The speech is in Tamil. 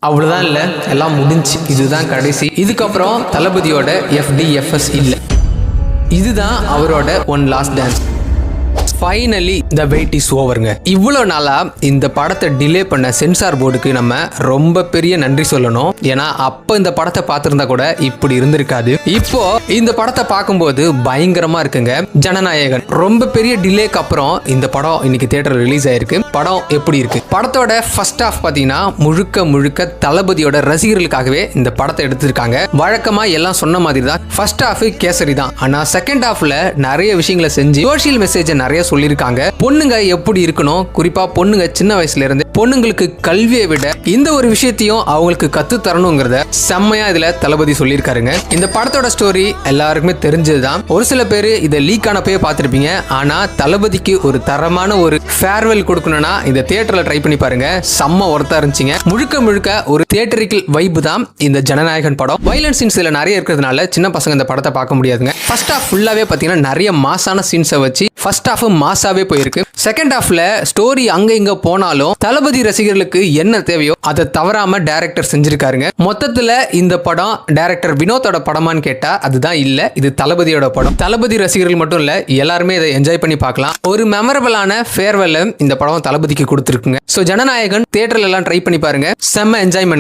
அவ்வளவுதான் இல்ல, எல்லாம் முடிஞ்சு. இதுதான் கடைசி. இதுக்கப்புறம் தளபதியோட FDFS இல்ல. இதுதான் அவரோட one last dance. Finally the wait is ஓவருங்க. இவ்வளோ நாளா இந்த படத்தை டிலே பண்ண சென்சார் போர்டுக்கு நம்ம ரொம்ப பெரிய நன்றி சொல்லணும். ஏன்னா அப்போ இந்த படத்தை பார்த்துருந்தா கூட இப்படி இருந்திருக்காது. இப்போ இந்த படத்தை பார்க்கும்போது பயங்கரமா இருக்குங்க. ஜனநாயகன் ரொம்ப பெரிய டிலேக்கு அப்புறம் இந்த படம் இன்னைக்கு தியேட்டர் ரிலீஸ் ஆயிருக்கு. படம் எப்படி இருக்கு? படத்தோட ஃபர்ஸ்ட் ஹாஃப் பார்த்தீங்கன்னா முழுக்க தளபதியோட ரசிகர்களுக்காகவே இந்த படத்தை எடுத்திருக்காங்க. வழக்கமா எல்லாம் சொன்ன மாதிரி தான் ஃபர்ஸ்ட் ஹாஃப் கேசரி தான். ஆனா செகண்ட் ஹாஃப்ல நிறைய விஷயங்களை செஞ்சு சோஷியல் மெசேஜ் நிறைய சொல்லியிருக்காங்க. பொண்ணுங்க எப்படி இருக்கணும், குறிப்பா பொண்ணுங்க சின்ன வயசுல இருந்து பொண்ணுங்களுக்கு கல்வியை விட இந்த ஒரு விஷயத்தையும் அவங்களுக்கு கத்து தரணுங்கிறத செம்மையா இதுல தளபதி சொல்லியிருக்காருங்க. இந்த படத்தோட ஸ்டோரி எல்லாருக்குமே தெரிஞ்சதுதான். ஒரு சில பேர் இதை லீக் ஆனப்பே பார்த்திருப்பீங்க. ஆனா தளபதிக்கு ஒரு தரமான ஒரு ஃபேர்வெல் கொடுக்கணும்னா இந்த தியேட்டர்ல ட்ரை பண்ணி பாருங்க. செம்ம ஒர்த்தா இருந்துச்சுங்க. முழுக்க ஒரு தியேட்டரிக்கல் வைப் தான் இந்த ஜனநாயகன் படம். வயலன்ஸ் சீன்ஸ் இதுல நிறைய இருக்கிறதுனால சின்ன பசங்க இந்த படத்தை பார்க்க முடியாதுங்க. ஃபர்ஸ்ட் ஹாஃப் ஃபுல்லாவே பாத்தீங்கன்னா நிறைய மாசான சீன்ஸை வச்சு ஃபர்ஸ்ட் ஹாஃப் மாசாவே போயிருக்கு. செகண்ட் ஹாஃப்ல ஸ்டோரி அங்க இங்க போனாலும் தளபதி ரசிகர்களுக்கு என்ன தேவையோ அதை தவறாம டைரக்டர் செஞ்சிருக்காருங்க. மொத்தத்துல இந்த படம் டைரக்டர் வினோத்தோட படமான்னு கேட்டா அதுதான் இல்ல, இது தளபதியோட படம். தளபதி ரசிகர்கள் மட்டும் இல்ல, எல்லாருமே இதை என்ஜாய் பண்ணி பார்க்கலாம். ஒரு மெமரபிளான ஃபேர்வெல் இந்த படம் தளபதிக்கு கொடுத்துருக்குங்க. சோ ஜனநாயகன் தியேட்டர்ல எல்லாம் ட்ரை பண்ணி பாருங்க. செம்ம என்ஜாய்மெண்ட்.